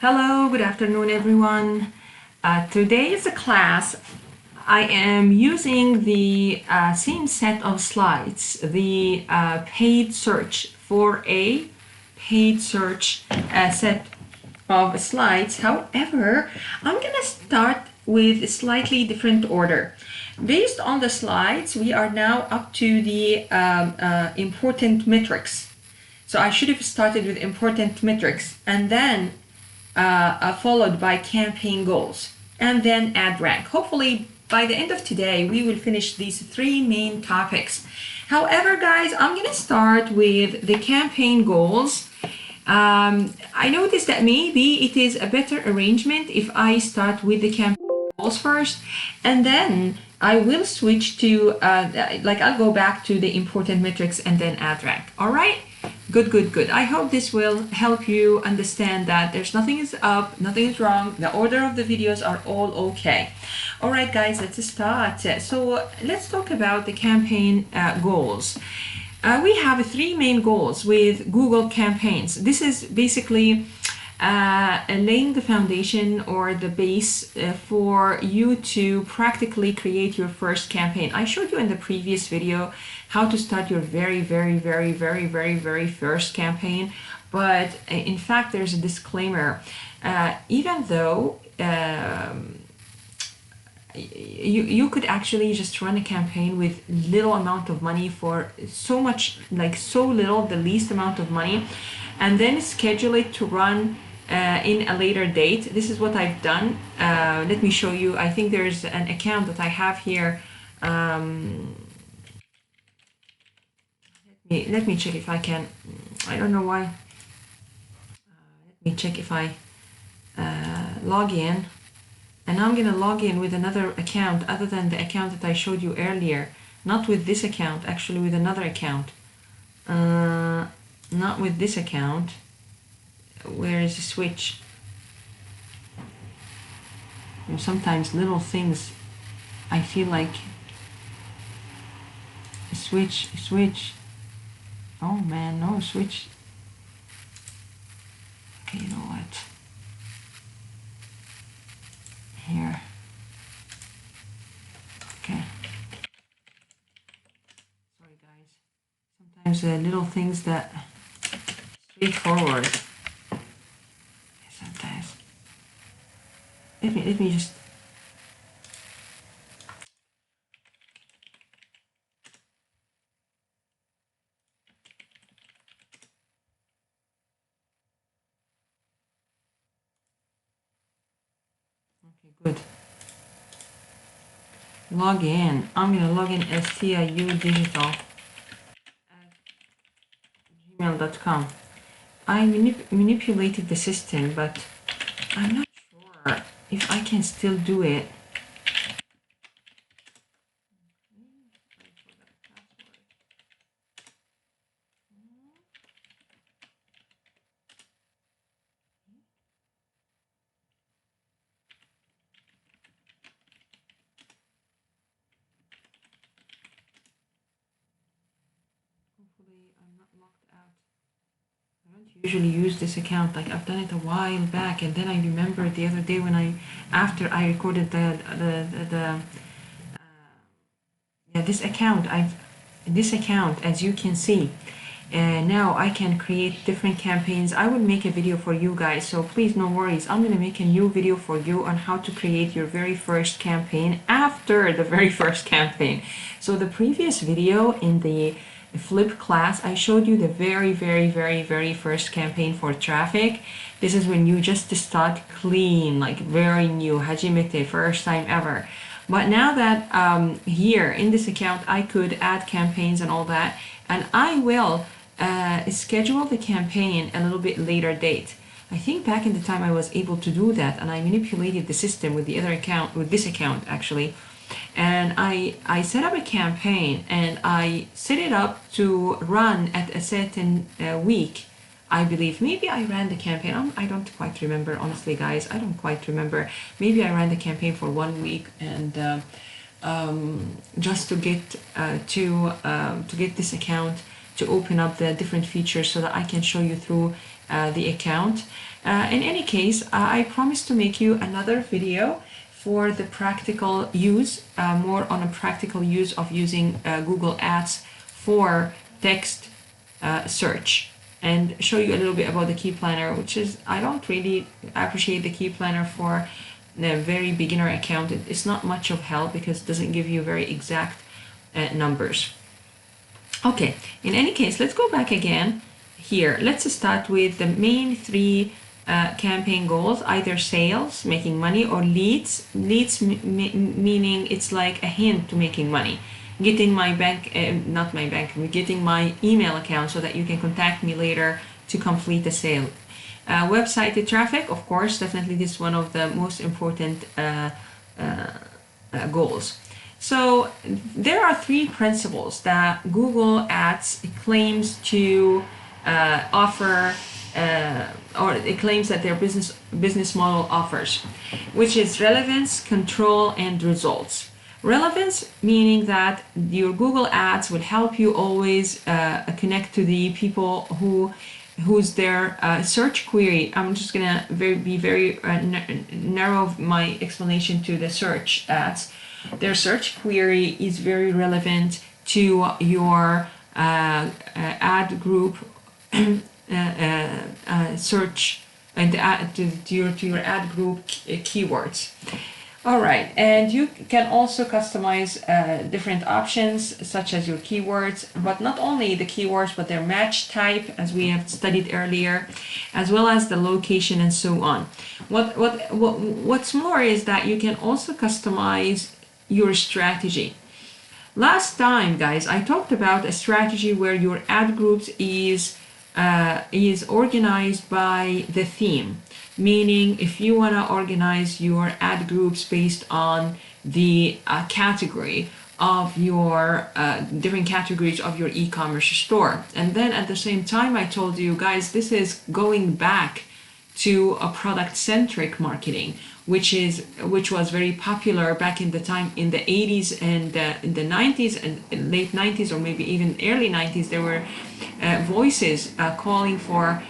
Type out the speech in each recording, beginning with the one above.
Hello, good afternoon, everyone. Today's class, I am using the same set of slides, the paid search for a paid search set of slides. However, I'm gonna start with a slightly different order. Based on the slides, we are now up to the important metrics. So I should have started with important metrics and then followed by campaign goals and then ad rank. Hopefully by the end of today we will finish these three main topics. However, guys, I'm gonna start with the campaign goals. I noticed that maybe it is a better arrangement if I start with the campaign goals first and then I will switch to I'll go back to the important metrics and then ad rank. All right, good. I hope this will help you understand that there's nothing is up, nothing is wrong, the order of the videos are all okay. All right, guys, let's start. So let's talk about the campaign goals. We have three main goals with Google campaigns. This is basically laying the foundation or the base for you to practically create your first campaign. I showed you in the previous video how to start your very first campaign, but in fact there's a disclaimer. Even though you could actually just run a campaign with little amount of money for so little, the least amount of money, and then schedule it to run in a later date. This is what I've done. Let me show you. I think there's an account that I have here. Let me check if I can. I don't know why. Let me check if I log in. And I'm gonna log in with another account other than the account that I showed you earlier. Not with this account, actually with another account. Not with this account. Where is the switch? And sometimes little things, I feel like switch. Oh man, no switch. Okay, you know what? Here. Okay. Sorry guys. Sometimes little things that straightforward. Sometimes. Let me just. Okay, good. Log in. I'm gonna log in as tiudigital at gmail.com. I manipulated the system, but I'm not sure if I can still do it. Hopefully I'm not locked out. I don't usually use this account. Like I've done it a while back, and then I remembered the other day when after I recorded this account. This account, as you can see, now I can create different campaigns. I will make a video for you guys, so please no worries. I'm gonna make a new video for you on how to create your very first campaign after the very first campaign. So the previous video in the flip class, I showed you the very first campaign for traffic. This is when you just start clean, like very new, hajimete, first time ever. But now that here in this account I could add campaigns and all that, and I will schedule the campaign a little bit later date. I think back in the time I was able to do that, and I manipulated the system with the other account, with this account actually. And I set up a campaign and I set it up to run at a certain week. I believe maybe I ran the campaign. I don't quite remember, honestly, guys. I don't quite remember. Maybe I ran the campaign for 1 week, and just to get this account to open up the different features so that I can show you through the account. In any case, I promise to make you another video for the practical use, more on a practical use of using Google Ads for text search, and show you a little bit about the key planner, which is, I don't really appreciate the key planner for the very beginner account. It's not much of help because it doesn't give you very exact numbers. Okay, in any case, let's go back again here. Let's start with the main three campaign goals, either sales, making money, or leads. Leads meaning it's like a hint to making money. Getting my bank, not my bank, getting my email account so that you can contact me later to complete the sale. Website traffic, of course, definitely this is one of the most important goals. So there are three principles that Google Ads claims to offer, or it claims that their business model offers, which is relevance, control, and results. Relevance meaning that your Google Ads will help you always connect to the people who's their search query. I'm just gonna be very narrow my explanation to the search ads. Their search query is very relevant to your ad group search and to your ad group keywords. All right, and you can also customize different options such as your keywords, but not only the keywords, but their match type, as we have studied earlier, as well as the location and so on. What's more is that you can also customize your strategy. Last time, guys, I talked about a strategy where your ad groups is organized by the theme. Meaning, if you want to organize your ad groups based on the category of your different categories of your e-commerce store. And then at the same time, I told you guys, this is going back to a product-centric marketing, which was very popular back in the time in the 80s and in the 90s and late 90s, or maybe even early 90s. There were voices calling for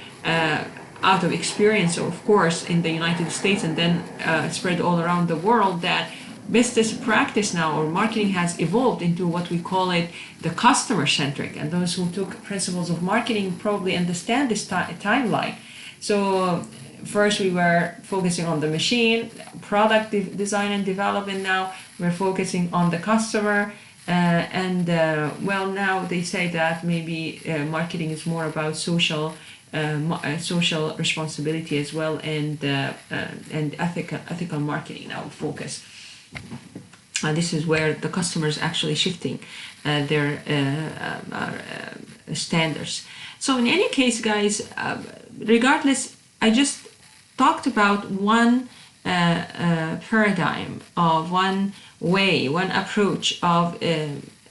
out of experience, of course, in the United States, and then spread all around the world, that business practice now, or marketing, has evolved into what we call it the customer-centric. And those who took principles of marketing probably understand this timeline. So first we were focusing on the machine, product design and development. Now we're focusing on the customer. Well, now they say that maybe marketing is more about social responsibility as well, and ethical marketing now focus. This is where the customer is actually shifting their standards. So in any case, guys, regardless, I just talked about one paradigm of one way, one approach of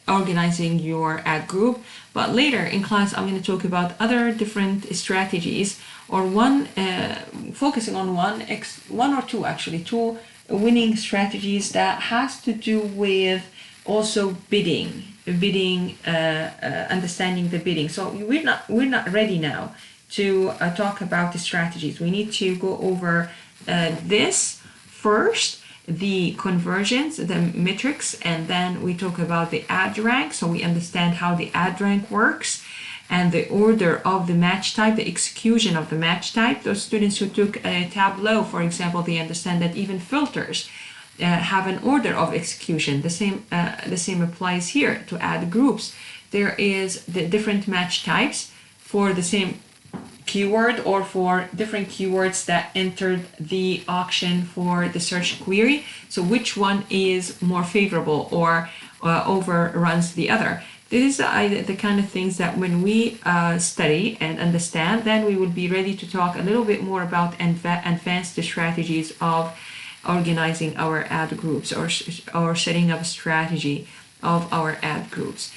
organizing your ad group. But later in class, I'm going to talk about other different strategies, or focusing on one or two, actually, two winning strategies that has to do with also bidding, understanding the bidding. So we're not ready now to talk about the strategies. We need to go over this first, the conversions, the metrics, and then we talk about the ad rank, so we understand how the ad rank works, and the order of the match type, the execution of the match type. Those students who took a Tableau, for example, they understand that even filters have an order of execution. The same applies here to ad groups. There is the different match types for the same keyword, or for different keywords that entered the auction for the search query. So which one is more favorable or overruns the other? This is the kind of things that when we study and understand, then we will be ready to talk a little bit more about advanced strategies of organizing our ad groups, or setting up a strategy of our ad groups.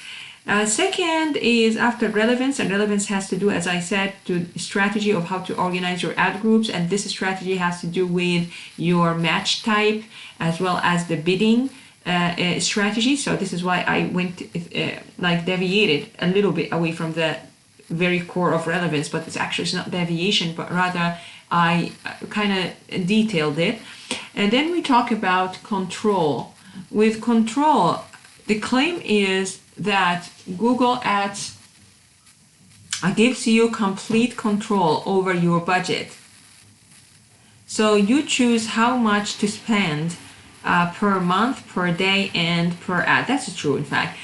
Second is after relevance, and relevance has to do, as I said, to strategy of how to organize your ad groups, and this strategy has to do with your match type as well as the bidding strategy. So this is why I went deviated a little bit away from the very core of relevance, but it's not deviation, but rather I kind of detailed it. And then we talk about control. With control, the claim is that Google Ads gives you complete control over your budget. So you choose how much to spend per month, per day, and per ad. That's true, in fact.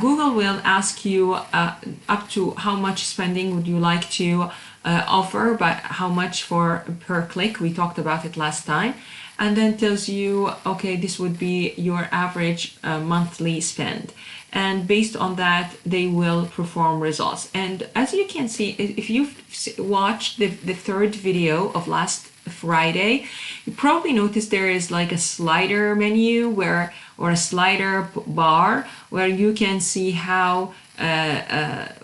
Google will ask you up to how much spending would you like to offer, but how much for per click. We talked about it last time. And then tells you, okay, this would be your average monthly spend. And based on that, they will perform results. And as you can see, if you've watched the third video of last Friday, you probably noticed there is like a slider menu or a slider bar where you can see how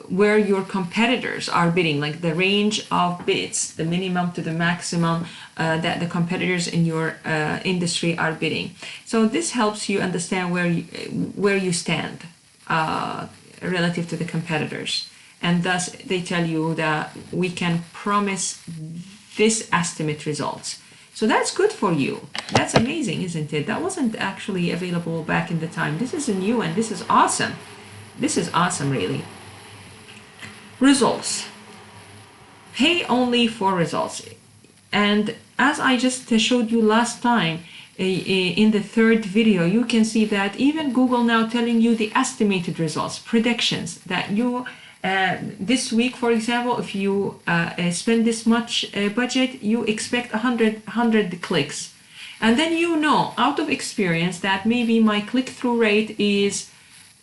where your competitors are bidding, like the range of bids, the minimum to the maximum that the competitors in your industry are bidding. So this helps you understand where you stand relative to the competitors, and thus they tell you that we can promise this estimate results. So that's good for you. That's amazing, isn't it? That wasn't actually available back in the time. This is new and this is awesome. This is awesome, really. Results. Pay only for results. And as I just showed you last time in the third video, you can see that even Google now telling you the estimated results, predictions, that you this week, for example, if you spend this much budget, you expect 100 clicks. And then you know out of experience that maybe my click-through rate is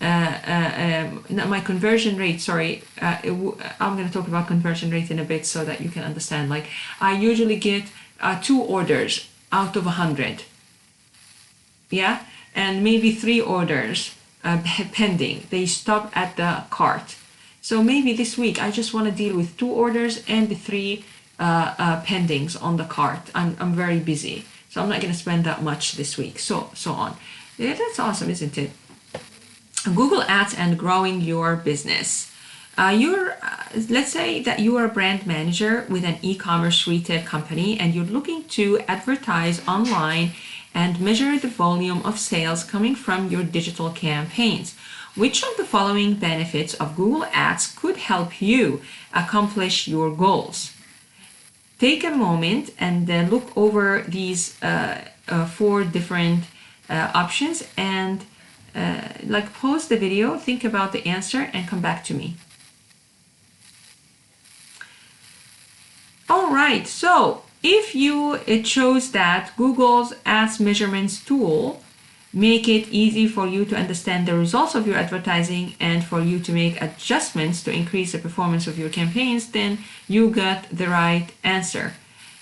my conversion rate, sorry, I'm going to talk about conversion rate in a bit so that you can understand. Like, I usually get 2 orders out of 100, yeah, and maybe 3 orders pending. They stop at the cart. So maybe this week I just want to deal with 2 orders and the 3 pendings on the cart. I'm very busy, so I'm not going to spend that much this week. So on. Yeah, that's awesome, isn't it? Google Ads and growing your business. Let's say that you are a brand manager with an e-commerce retail company and you're looking to advertise online and measure the volume of sales coming from your digital campaigns. Which of the following benefits of Google Ads could help you accomplish your goals? Take a moment and look over these 4 different options and pause the video, think about the answer, and come back to me. All right, so if you chose that Google's Ads Measurements tool make it easy for you to understand the results of your advertising and for you to make adjustments to increase the performance of your campaigns, then you got the right answer.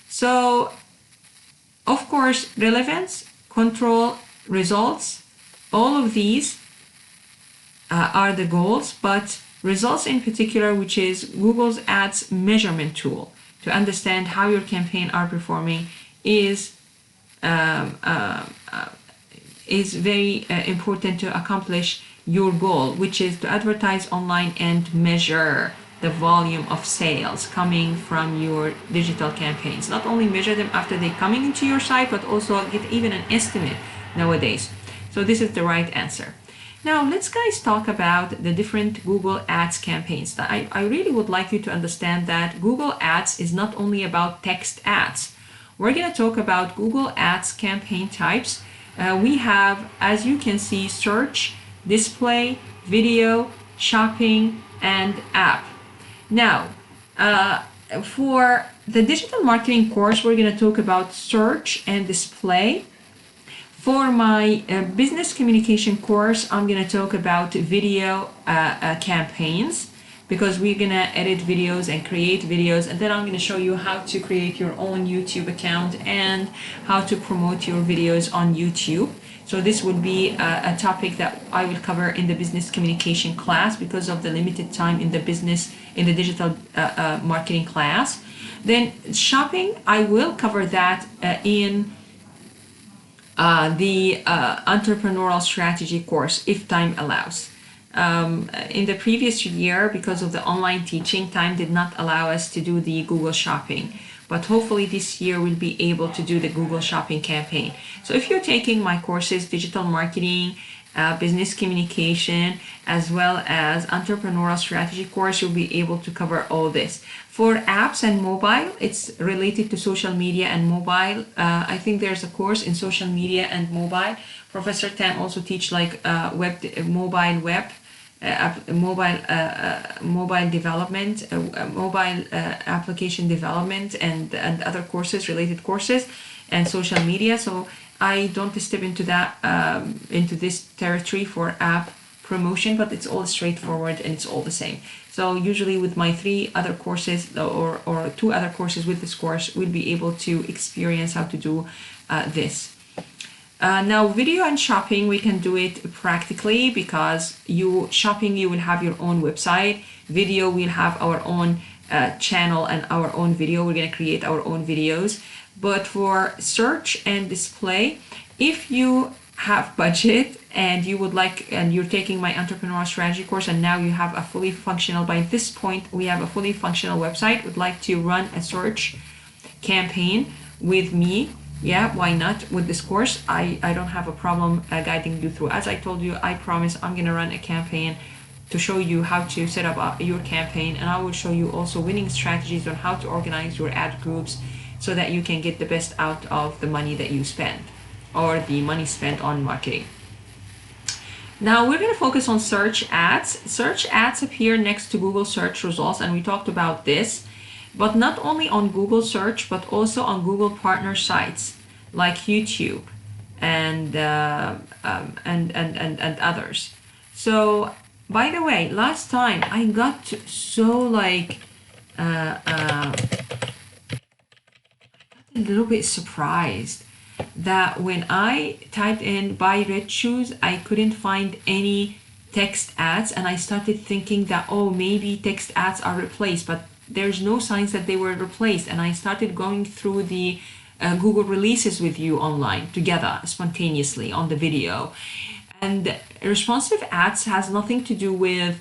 So, of course, relevance, control, results, all of these are the goals, but results in particular, which is Google's Ads measurement tool to understand how your campaign are performing, is very important to accomplish your goal, which is to advertise online and measure the volume of sales coming from your digital campaigns. Not only measure them after they're coming into your site, but also get even an estimate nowadays. So this is the right answer. Now let's guys talk about the different Google Ads campaigns. I really would like you to understand that Google Ads is not only about text ads. We're going to talk about Google Ads campaign types. We have, as you can see, search, display, video, shopping, and app. Now, for the digital marketing course, we're going to talk about search and display. For my business communication course, I'm going to talk about video campaigns, because we're going to edit videos and create videos, and then I'm going to show you how to create your own YouTube account and how to promote your videos on YouTube. So this would be a topic that I will cover in the business communication class because of the limited time in the digital marketing class. Then shopping, I will cover that in the entrepreneurial strategy course if time allows. In the previous year, because of the online teaching, time did not allow us to do the Google Shopping. But hopefully this year we'll be able to do the Google Shopping campaign. So if you're taking my courses, digital marketing, business communication, as well as entrepreneurial strategy course, you'll be able to cover all this. For apps and mobile, it's related to social media and mobile. I think there's a course in social media and mobile. Professor Tan also teach like mobile development, mobile application development, and other courses, related courses, and social media. So I don't step into that into this territory for app promotion, but it's all straightforward and it's all the same. So usually with my 3 other courses or 2 other courses with this course, we'll be able to experience how to do this. Now video and shopping, we can do it practically because you will have your own website. Video, we'll have our own channel and our own video. We're going to create our own videos. But for search and display, if you have budget and you would like, and you're taking my entrepreneurial strategy course and now you have a fully functional, by this point we have a fully functional website, would like to run a search campaign with me, yeah, why not? With this course, I don't have a problem guiding you through. As I told you, I promise I'm going to run a campaign to show you how to set up your campaign, and I will show you also winning strategies on how to organize your ad groups so that you can get the best out of the money that you spend or the money spent on marketing. Now we're going to focus on search ads. Search ads appear next to Google search results, and we talked about this, but not only on Google search, but also on Google partner sites like YouTube and others. So by the way, last time I got so like a little bit surprised that when I typed in buy red shoes, I couldn't find any text ads, and I started thinking that, oh, maybe text ads are replaced, but there's no signs that they were replaced. And I started going through the Google releases with you online together spontaneously on the video. And responsive ads has nothing to do with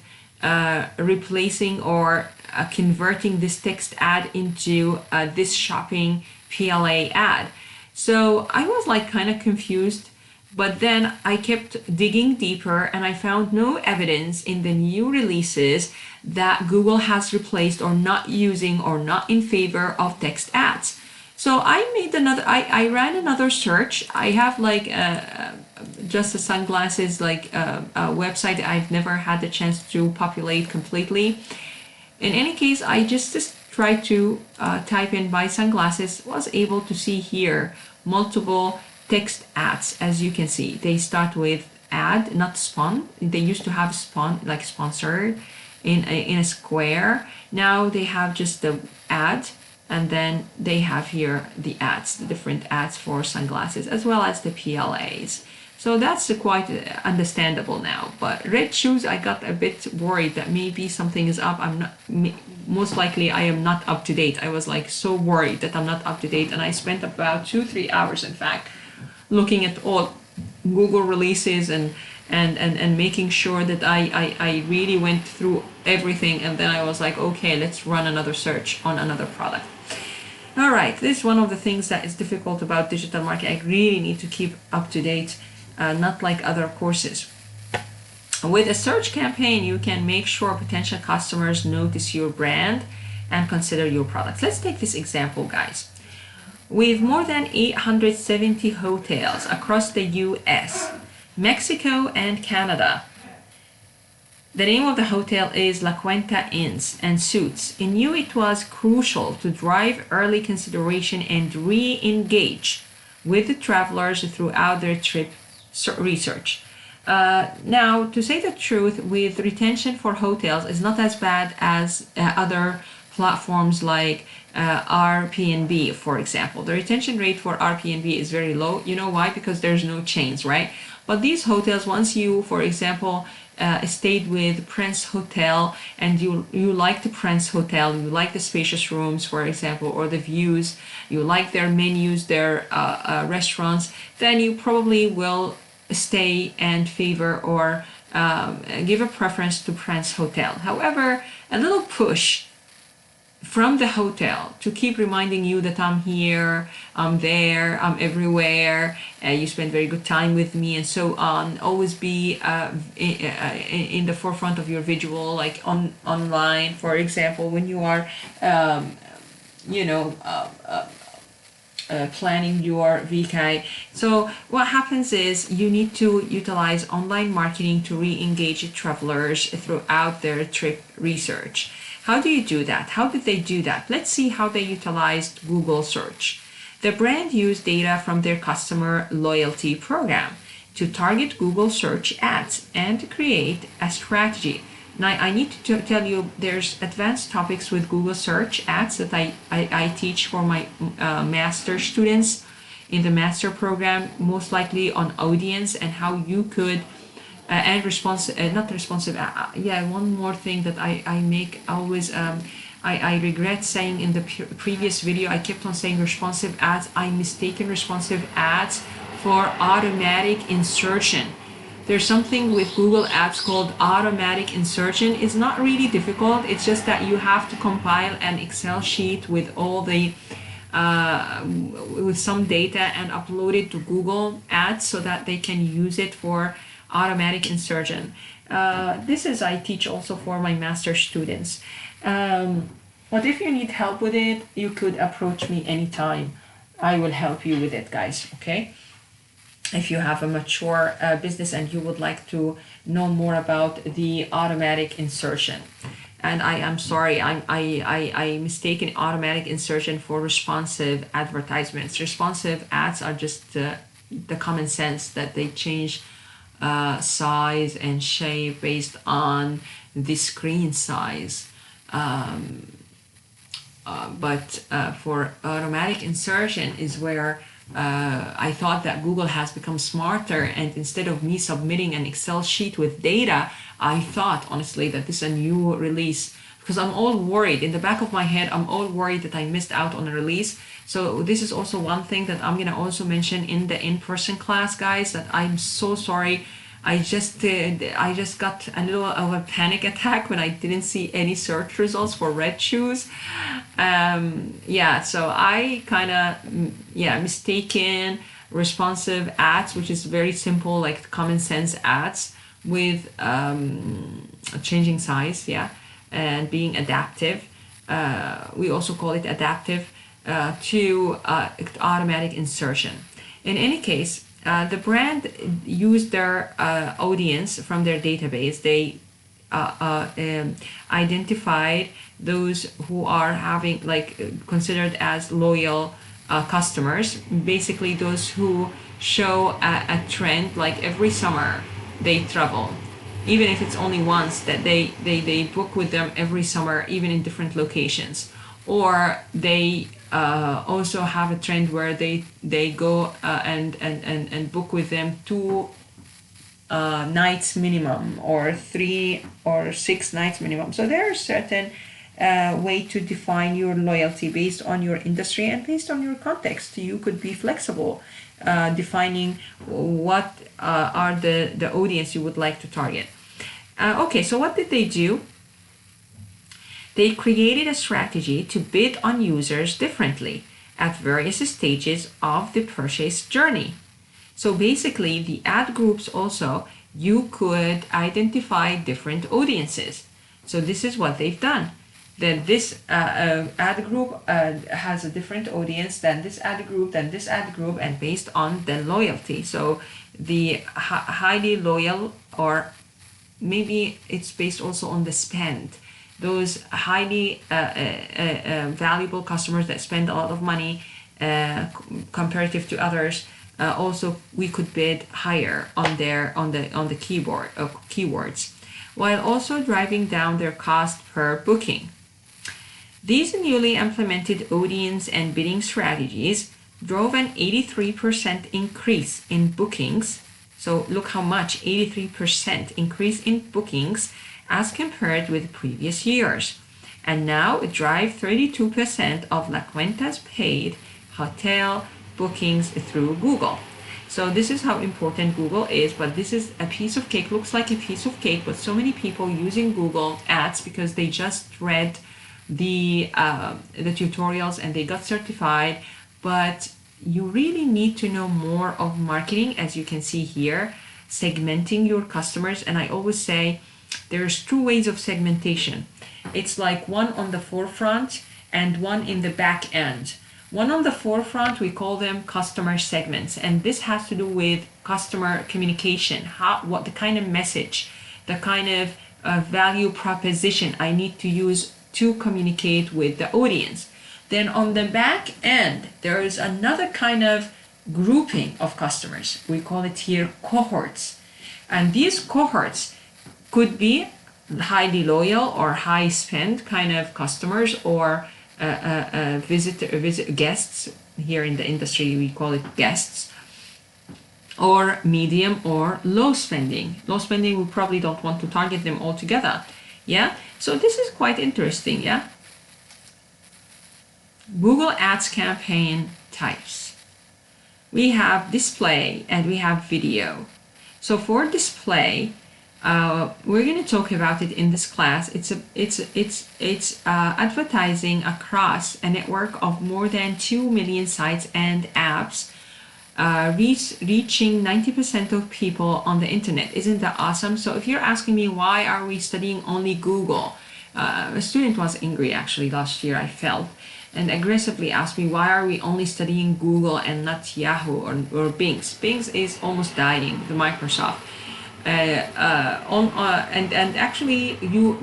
replacing or converting this text ad into this shopping PLA ad. So I was like kind of confused, but then I kept digging deeper and I found no evidence in the new releases that Google has replaced or not using or not in favor of text ads. So I ran another search. I have like just a sunglasses like a website I've never had the chance to populate completely. In any case, I just tried to type in buy sunglasses, was able to see here multiple text ads. As you can see, they start with ad, not spon. They used to have spon, like sponsored in a square. Now they have just the ad, and then they have here the ads, the different ads for sunglasses, as well as the PLAs. So that's quite understandable now. But red shoes, I got a bit worried that maybe something is up. I'm not, most likely I am not up to date. I was like so worried that I'm not up to date, and I spent about 2-3 hours, in fact, looking at all Google releases and making sure that I really went through everything, and then I was like, okay, let's run another search on another product. All right, this is one of the things that is difficult about digital marketing. I really need to keep up to date, not like other courses. With a search campaign, you can make sure potential customers notice your brand and consider your products. Let's take this example, guys. With more than 870 hotels across the US, Mexico, and Canada. The name of the hotel is La Quinta Inns and Suites. In you, it was crucial to drive early consideration and re-engage with the travelers throughout their trip research. Now, to say the truth, with retention for hotels is not as bad as other platforms like Airbnb, for example. The retention rate for Airbnb is very low. You know why? Because there's no chains, right? But these hotels, once you, for example, stayed with Prince Hotel and you like the Prince Hotel, you like the spacious rooms, for example, or the views, you like their menus, their restaurants, then you probably will stay and favor or give a preference to Prince Hotel. However, a little push from the hotel to keep reminding you that I'm here, I'm there, I'm everywhere, you spend very good time with me, and so on. Always be in the forefront of your visual, like online, for example, when you are, you know, planning your VK. So what happens is you need to utilize online marketing to re-engage travelers throughout their trip research. How do you do that? How did they do that? Let's see how they utilized Google search. The brand used data from their customer loyalty program to target Google search ads and create a strategy. Now, I need to tell you there's advanced topics with Google search ads that I teach for my master students in the master program, most likely on audience and how you could and responsive, not responsive, yeah, one more thing that I make always, I regret saying in the previous video, I kept on saying responsive ads. I mistaken responsive ads for automatic insertion. There's something with Google Ads called automatic insertion. It's not really difficult. It's just that you have to compile an Excel sheet with all the with some data and upload it to Google Ads so that they can use it for automatic insertion. This is I teach also for my master students. But if you need help with it, you could approach me anytime. I will help you with it, guys, okay? If you have a mature business and you would like to know more about the automatic insertion. And I am sorry, I mistaken automatic insertion for responsive advertisements. Responsive ads are just the common sense that they change size and shape based on the screen size. But for automatic insertion is where I thought that Google has become smarter, and instead of me submitting an Excel sheet with data, I thought honestly that this is a new release, because I'm all worried in the back of my head. I'm all worried that I missed out on a release. So this is also one thing that I'm gonna also mention in the in-person class, guys, that I'm so sorry. I just got a little of a panic attack when I didn't see any search results for red shoes. Yeah, so I kind of mistaken responsive ads, which is very simple, like common sense ads with changing size, yeah, and being adaptive. We also call it adaptive to automatic insertion. In any case, the brand used their audience from their database. They identified those who are having considered as loyal customers, basically those who show a trend, like every summer they travel, even if it's only once, that they book with them every summer, even in different locations. Or they also have a trend where they go and book with them 2 nights minimum, or 3 or 6 nights minimum. So there are certain way to define your loyalty based on your industry and based on your context. You could be flexible, defining what are the audience you would like to target. Okay, so what did they do? They created a strategy to bid on users differently at various stages of the purchase journey. So basically, the ad groups also, you could identify different audiences. So this is what they've done. Then this ad group has a different audience than this ad group, than this ad group, and based on the loyalty. So the highly loyal, or maybe it's based also on the spend. Those highly valuable customers that spend a lot of money comparative to others, also we could bid higher on the keywords, while also driving down their cost per booking. These newly implemented audience and bidding strategies drove an 83% increase in bookings. So look how much, 83% increase in bookings as compared with previous years. And now it drives 32% of La Cuenta's paid hotel bookings through Google. So this is how important Google is, but this is a piece of cake, looks like a piece of cake, but so many people using Google Ads because they just read the tutorials and they got certified, but you really need to know more of marketing, as you can see here, segmenting your customers. And I always say there's two ways of segmentation. It's like one on the forefront and one in the back end. One on the forefront, we call them customer segments, and this has to do with customer communication, what the kind of message, the kind of value proposition I need to use to communicate with the audience. Then on the back end, there is another kind of grouping of customers. We call it here cohorts, and these cohorts could be highly loyal or high spend kind of customers, or guests. Here in the industry we call it guests, or medium or low spending. Low spending, we probably don't want to target them all together. Yeah, so this is quite interesting. Yeah, Google Ads campaign types. We have display and we have video. So for display, we're going to talk about it in this class. It's advertising across a network of more than 2 million sites and apps, reaching 90% of people on the internet. Isn't that awesome? So if you're asking me why are we studying only Google, a student was angry actually last year, I felt, and aggressively asked me why are we only studying Google and not Yahoo or Bing. Bing is almost dying, the Microsoft. And actually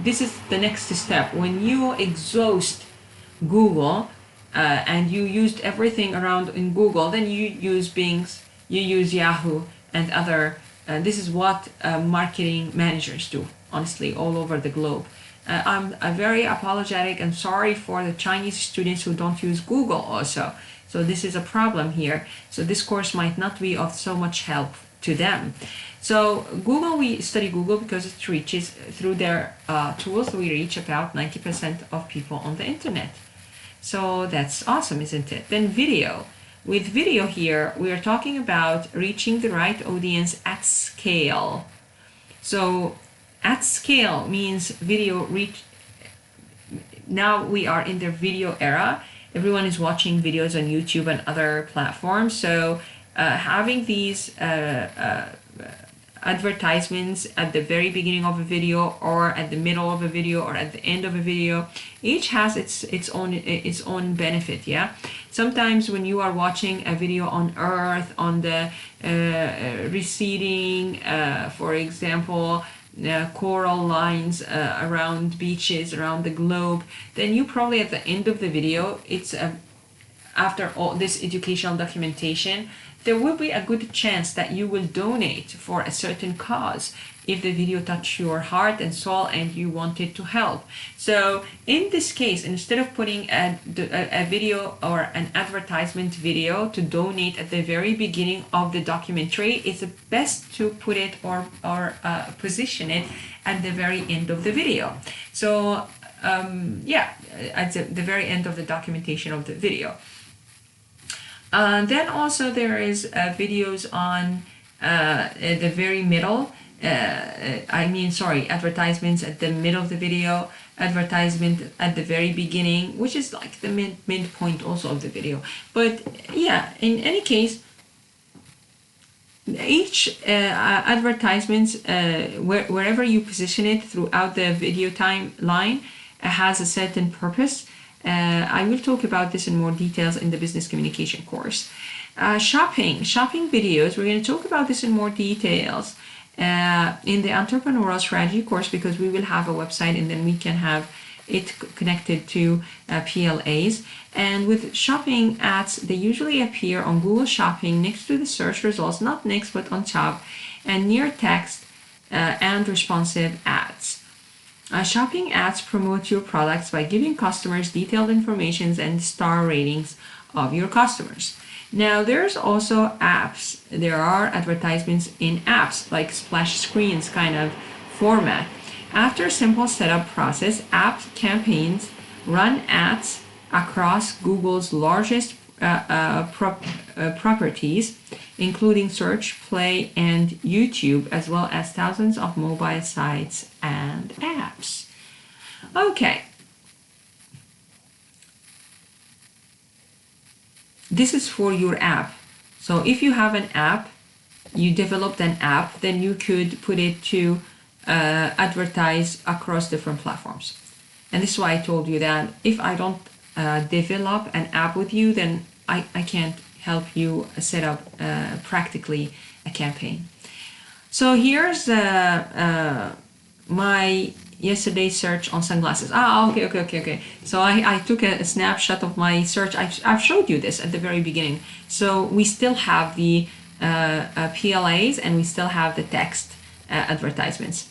this is the next step. When you exhaust Google and you used everything around in Google, then you use Bing, you use Yahoo and other, this is what marketing managers do, honestly, all over the globe. I'm very apologetic and sorry for the Chinese students who don't use Google also. So this is a problem here. So this course might not be of so much help to them. So Google, we study Google because it reaches, through their tools, we reach about 90% of people on the internet. So that's awesome, isn't it? Then video. With video here, we are talking about reaching the right audience at scale. So at scale means video reach. Now we are in the video era. Everyone is watching videos on YouTube and other platforms. So having these advertisements at the very beginning of a video, or at the middle of a video, or at the end of a video, each has its own benefit. Yeah, sometimes when you are watching a video on Earth, on the receding, for example, coral lines around beaches around the globe, then you probably at the end of the video, it's after all this educational documentation, there will be a good chance that you will donate for a certain cause if the video touched your heart and soul and you wanted to help. So in this case, instead of putting a video or an advertisement video to donate at the very beginning of the documentary, it's best to put it or position it at the very end of the video. So yeah, at the very end of the documentation of the video. Then also there is videos on the very middle. Advertisements at the middle of the video, advertisement at the very beginning, which is like the midpoint also of the video. But yeah, in any case, each advertisements, wherever you position it throughout the video timeline, has a certain purpose. I will talk about this in more details in the business communication course. Shopping videos, we're going to talk about this in more details in the entrepreneurial strategy course, because we will have a website and then we can have it connected to PLAs. And with shopping ads, they usually appear on Google Shopping next to the search results, not next but on top, and near text and responsive ads. Shopping ads promote your products by giving customers detailed information and star ratings of your customers. Now there's also apps. There are advertisements in apps like splash screens kind of format. After a simple setup process, app campaigns run ads across Google's largest properties, including search, play, and YouTube, as well as thousands of mobile sites and apps. Okay. This is for your app. So if you have an app, you developed an app, then you could put it to advertise across different platforms. And this is why I told you that if I don't develop an app with you, then I can't help you set up practically a campaign. So here's my yesterday's search on sunglasses. Okay. So I took a snapshot of my search. I've showed you this at the very beginning. So we still have the PLAs and we still have the text advertisements.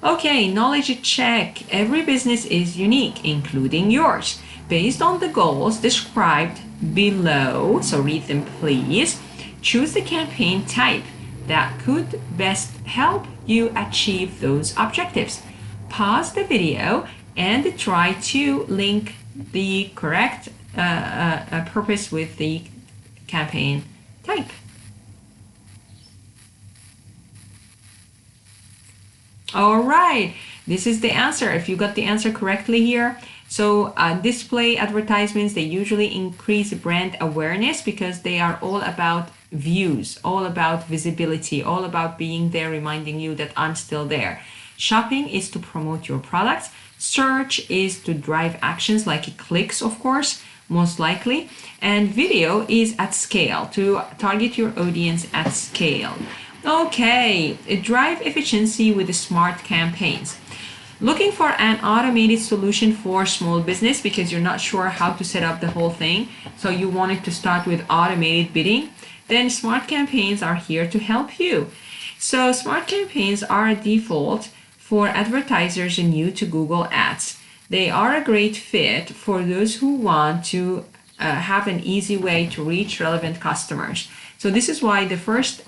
Okay, knowledge check. Every business is unique, including yours. Based on the goals described below, so read them please, choose the campaign type that could best help you achieve those objectives. Pause the video and try to link the correct purpose with the campaign type. All right, this is the answer. If you got the answer correctly here. So display advertisements, they usually increase brand awareness because they are all about views, all about visibility, all about being there, reminding you that I'm still there. Shopping is to promote your products. Search is to drive actions like clicks, of course, most likely. And video is at scale, to target your audience at scale. Okay, drive efficiency with smart campaigns. Looking for an automated solution for small business because you're not sure how to set up the whole thing, so you wanted to start with automated bidding, then smart campaigns are here to help you. So smart campaigns are a default for advertisers new to Google Ads. They are a great fit for those who want to have an easy way to reach relevant customers. So this is why the first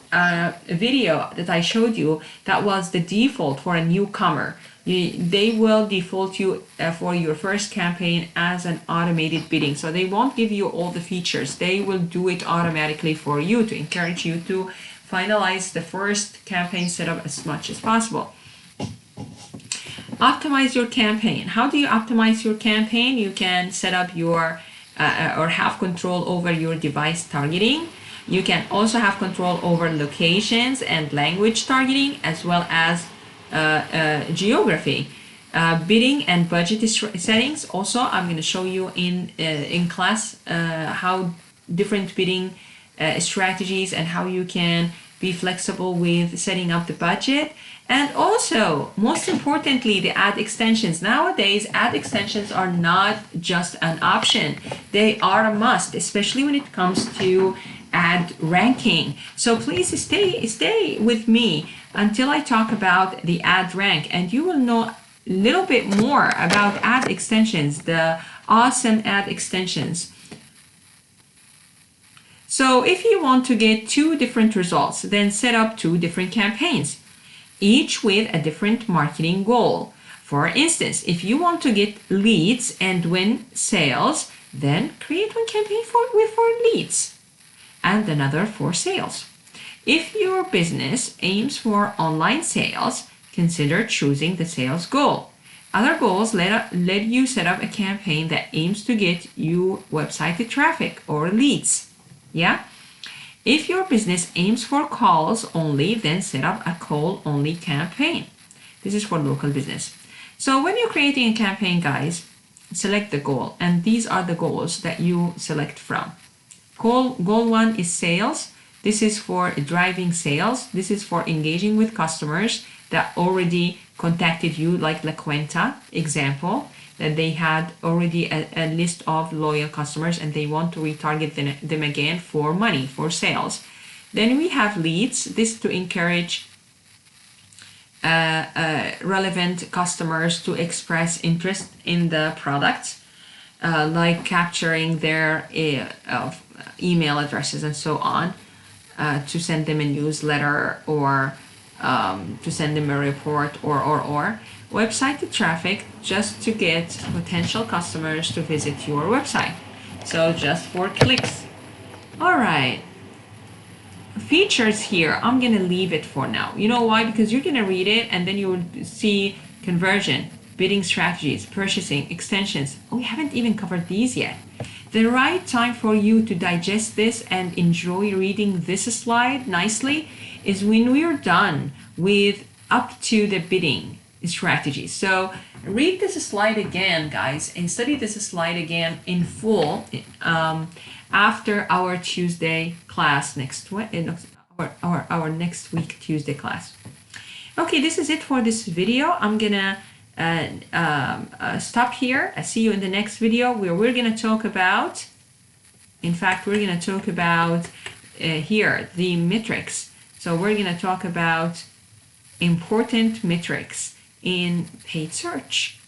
video that I showed you, that was the default for a newcomer. They will default you for your first campaign as an automated bidding. So they won't give you all the features. They will do it automatically for you to encourage you to finalize the first campaign setup as much as possible. Optimize your campaign. How do you optimize your campaign? You can set up your or have control over your device targeting. You can also have control over locations and language targeting, as well as geography, bidding and budget settings. Also, I'm going to show you in class how different bidding strategies and how you can be flexible with setting up the budget. And also, most importantly, the ad extensions. Nowadays, ad extensions are not just an option. They are a must, especially when it comes to ad ranking. So please stay with me until I talk about the ad rank, and you will know a little bit more about ad extensions, the awesome ad extensions. So if you want to get two different results, then set up two different campaigns, each with a different marketing goal. For instance, if you want to get leads and win sales, then create one campaign for leads and another for sales. If your business aims for online sales, consider choosing the sales goal. Other goals let you set up a campaign that aims to get you website traffic or leads. Yeah? If your business aims for calls only, then set up a call only campaign. This is for local business. So when you're creating a campaign, guys, select the goal, and these are the goals that you select from. Goal 1 is sales. This is for driving sales. This is for engaging with customers that already contacted you, like La Cuenta example, that they had already a list of loyal customers and they want to retarget them again for money, for sales. Then we have leads. This to encourage relevant customers to express interest in the product, like capturing their email addresses and so on, to send them a newsletter or to send them a report or website traffic, just to get potential customers to visit your website. So just for clicks. All right. Features here, I'm gonna leave it for now. You know why? Because you're gonna read it and then you will see conversion, bidding strategies, purchasing, extensions. We haven't even covered these yet. The right time for you to digest this and enjoy reading this slide nicely is when we're done with up to the bidding strategy. So read this slide again, guys, and study this slide again in full after our Tuesday class our next week Tuesday class. Okay, this is it for this video. I'm gonna stop here. I see you in the next video where we're gonna talk about, in fact, we're gonna talk about here the metrics. So we're gonna talk about important metrics in paid search.